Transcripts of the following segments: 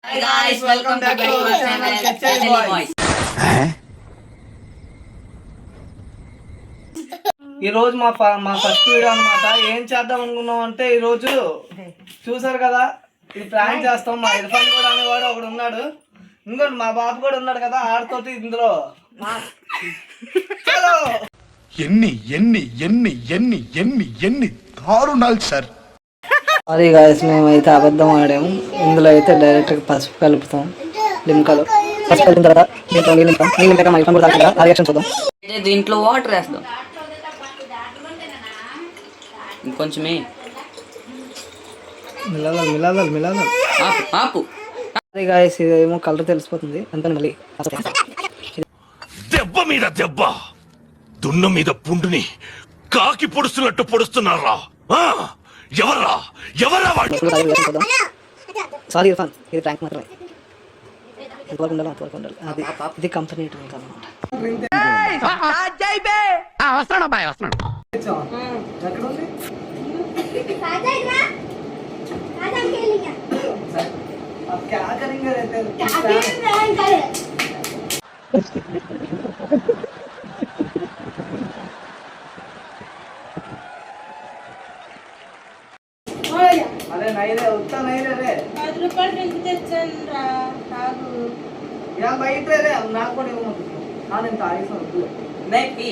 Hi guys, welcome back to our channel Cheli Boys. ఈ రోజు మా ఫస్ట్ వీడియో అన్నమాట. ఏం చేద్దాం అనుకున్నాం అంటే ఈ రోజు చూసారు కదా, ఇది ప్రాంక్ చేస్తాం. మా ఇర్ఫాన్ కూడా అనేవాడు ఒకడు ఉన్నాడు, ఇంకోటి మా బాబు కూడా ఉన్నాడు కదా, ఆడితోటి ఇందులో చలో. ఎన్ని ఎన్ని ఎన్ని ఎన్ని ఎన్ని ఎన్ని దారుణాలు సార్. అది గాయస్, మేమైతే అబద్ధం ఆడాము. ఇందులో అయితే డైరెక్ట్గా పసుపు కలుపుతాం, లింకలో పసుపు కలిపిన తర్వాత దీంట్లో నీళ్ళు నింపాక మా ఇర్ఫాన్ కూడా తాగుతుందా, ఆ రియాక్షన్ చూద్దాం. దీంట్లో వాటర్ వేస్తాం ఇంకొంచెమే. ఆపు. అది గాయస్, ఇదేమో కలర్ తెలిసిపోతుంది అంత. మళ్ళీ దెబ్బ మీద దెబ్బ, దున్న మీద పుండుని కాకి పొడుస్తున్నట్టు పొడుస్తున్నారా? ఎవరా ఎవరా వాడు? సారీ ఇర్ఫాన్, ఇది ప్రాంక్ మాత్రమే. ఎంతవరకు ఉండాలి అంతవరకు ఉండాలి. అది ఇది కంపెనీ డ్రింక్ అన్నమాట. అరే నైరే ఉత్తా నైరే రే, 10 రూపాయలు డ్రింక్ తెచ్చాను రా, తాగు. యా బయట రే, నాకు కూడా ఇవ్వము. నేను తాగేసాను నెప్పి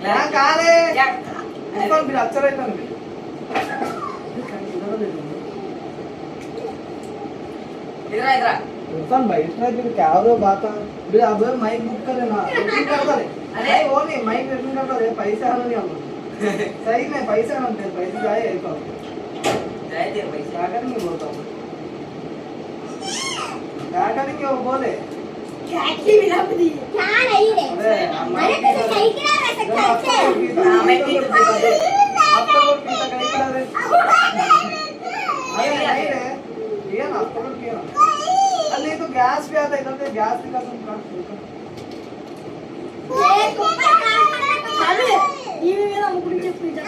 నా కాలే ఇర్ఫాన్ మీరు అచ్చరైతాను. ఇదరా इरफान बैठ रहा है, क्या हो रहा बात है? भी अब माइक बुक करे ना, बुकिंग करता है. अरे वो नहीं, माइक बुकिंग करता है, पैसा आना नहीं हम. सही में पैसा आना नहीं, पैसे जाए इरफान. जाए दे पैसे. क्या करेंगे बोलता हूँ, क्या करेंगे वो बोले. क्या की मिला दी? क्या नहीं रे? अरे तो सही किया रह सकता है. हां मैं पी तो दे. आपको वो पीता कहीं करा रे. अरे नहीं रे, ये ना आपको किया. अरे तो गैस भी आता है इधर से, गैस निकाल तुम ए ऊपर का अरे ये मेरा मुकुट के पूजा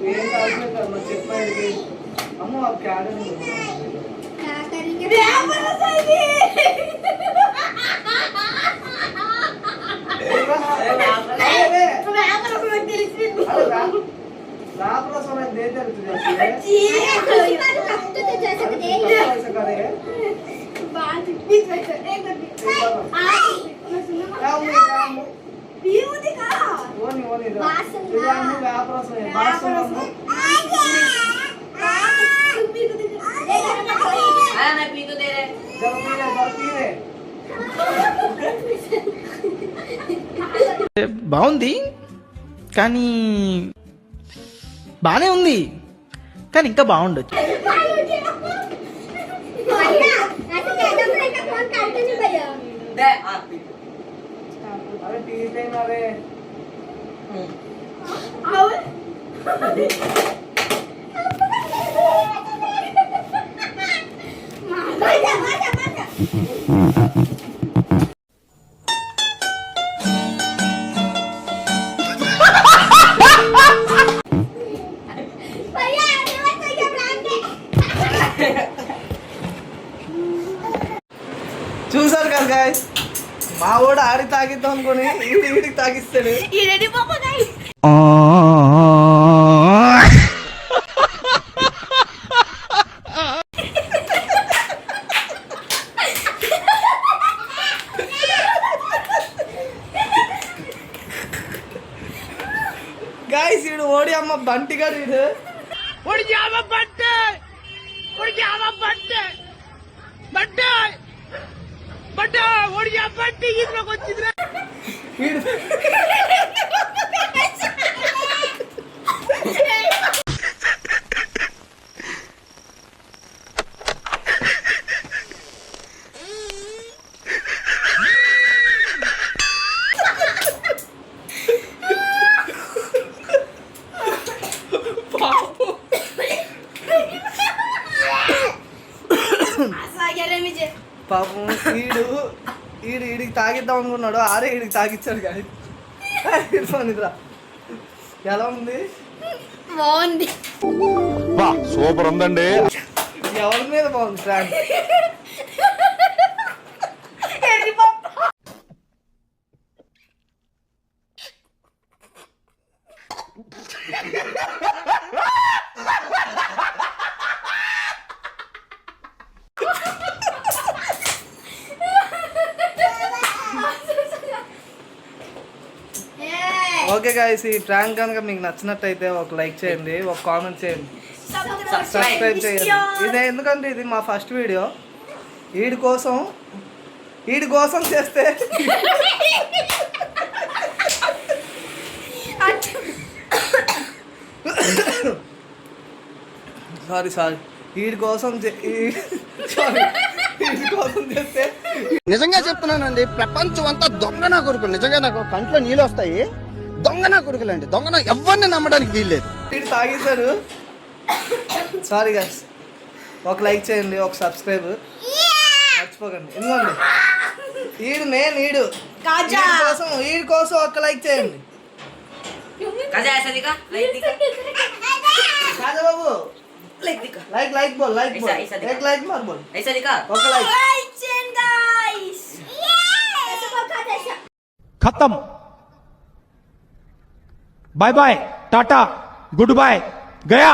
ये काटने करना चेक पाएंगे हम. अब क्या करेंगे रे हमारा सही अरे तुम्हें हमारा कोई दिल से अरे रात रात समय दे दे तुझे जी तो जैसे कि दे ऐसा करे बात बीच में एक मिनट आ मैं सुनो क्या हुआ पीऊ दिखा वो नहीं बात सुन ये हम रात रात समय बात सुन हां मैं पी तो दे रे. जब पी रे బాగుంది కానీ బానే ఉంది, కానీ ఇంకా బాగుండొచ్చు. दे आ पी. अरे पीते ना रे. చూసారు కదా గాయస్, మా వాడు ఆడి తాగిద్దాం అనుకుని వీడికి తాగిస్తాడు. గాయస్ వీడు ఓడి అమ్మ బంటిగా వీడు వీడు పాపం వీడికి తాగిద్దాం అనుకున్నాడు, ఆరే వీడికి తాగిచ్చాడు. కానీ నిద్ర ఎలా ఉంది? బాగుంది. సూపర్ ఉందండి. ఎవరి మీద బాగుంది ప్రాంక్? ఓకే గాయ్స్, ఈ ప్రాంక్ కనుక మీకు నచ్చినట్టయితే ఒక లైక్ చేయండి, ఒక కామెంట్ చేయండి, సబ్స్క్రైబ్ చేయండి. ఇది ఎందుకంటే ఇది మా ఫస్ట్ వీడియో. వీడి కోసం చేస్తే సారీ వీడి కోసం చేస్తే నిజంగా చెప్తున్నానండి, ప్రపంచం అంతా దొంగ నా కొడుకులు. నిజంగా నాకు కంట్లో నీళ్ళు వస్తాయి. దొంగ నా కొడుకులండి, దొంగ ఎవరిని నమ్మడానికి వీల్లేదు. వీడు తాగేశారు. సారీ గైస్, ఒక లైక్ చేయండి, ఒక సబ్స్క్రైబ్ మర్చిపోకండి. ఎందుకండి వీడి కోసం ఒక లైక్ చేయండి. కాజా బాబు लाइक बोल एक मार बोल ऐसा दिखा ओके लाइक गाइस खत्म bye bye tata goodbye गया।